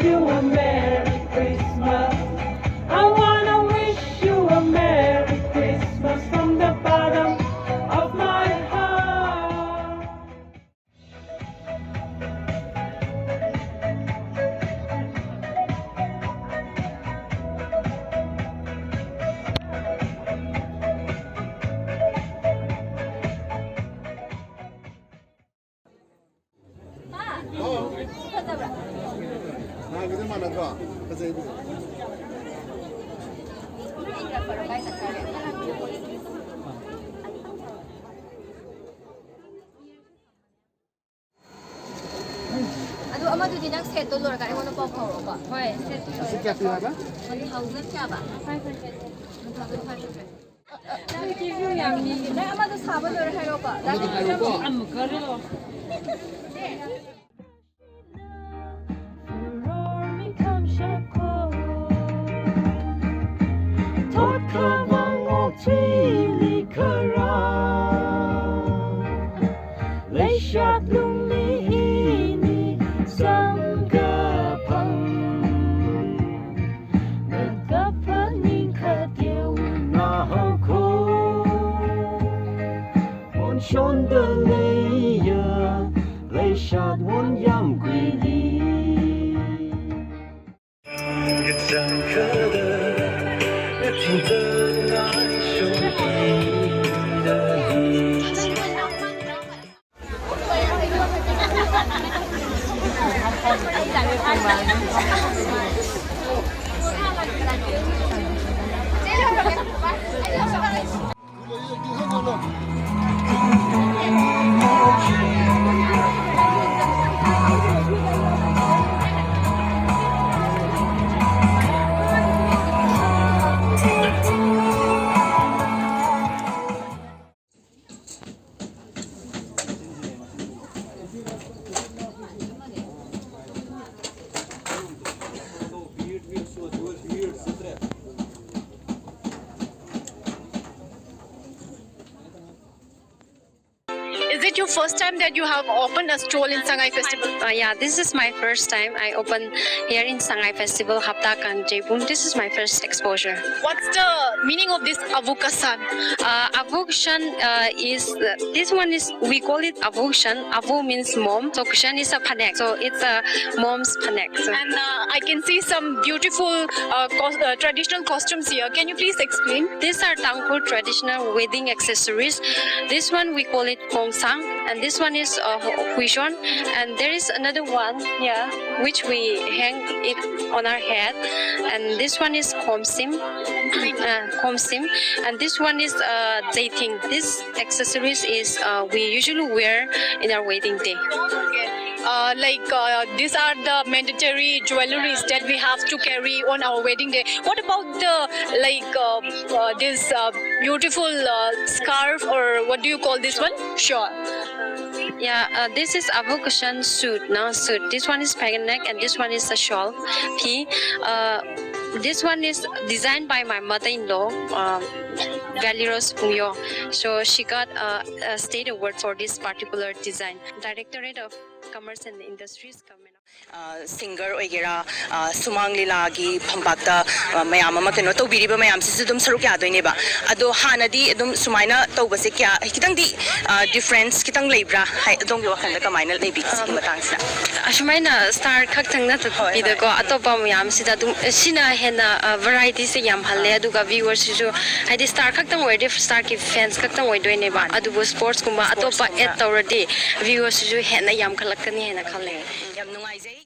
you a Merry Christmas. I wanna wish you a Merry Christmas from the bottom of my heart. Aduh, ama tu dinang set tu lor kan, aku nak pau pau apa? Hoi, set tu. Set tu apa? 1,000 kya ba? 500. 1,500. Nak review yang ni. Nak ama tu sabar lor hai apa? Nak review am kare lo. Chandelier, lay shot one young greedy. It's uncovered, it's in the night, show me the heat. Is it your first time that you have opened a stall in Sangai Festival? Yeah, this is my first time I open here in Sangai Festival, Haptakan Jaipur. This is my first exposure. What's the meaning of this avukasan? Avukshan is, this one is, we call it avukshan. Avu means mom, so kshan is a panek, so it's a mom's panek. So. And I can see some beautiful traditional costumes here. Can you please explain? These are tangkhul traditional wedding accessories. This one we call it gongsang, and this one is huishon, and there is another one, yeah, which we hang it on our head, and this one is komsim, and this one is dating. This accessories is we usually wear in our wedding day. These are the mandatory jewelries that we have to carry on our wedding day. What about the this beautiful scarf, or what do you call this one? Sure. Yeah, this is avukshan suit. Now suit. This one is pagan neck, and this one is a shawl. This one is designed by my mother-in-law, Valeros Puyo. So she got a state award for this particular design. Directorate of Commerce and Industries coming up. Singer oigera sumang lila gi phambakta mayam ama keno tobiriba mayam si dum saruk ya doine ba ado hanadi dum sumaina tobase kya kitang di difference kitang leibra hai dong yo khanda kamaina leibi ki matang sa Ashumaina star khaktang na bida ko atopa mayam sida dum sina hena variety se yam halle aduga viewers su haidi star khaktang oide star ki fans khaktang oidoine ba adubu sports kuma atopa add tawradi viewers su hena yam khalakani hena khale yam nungai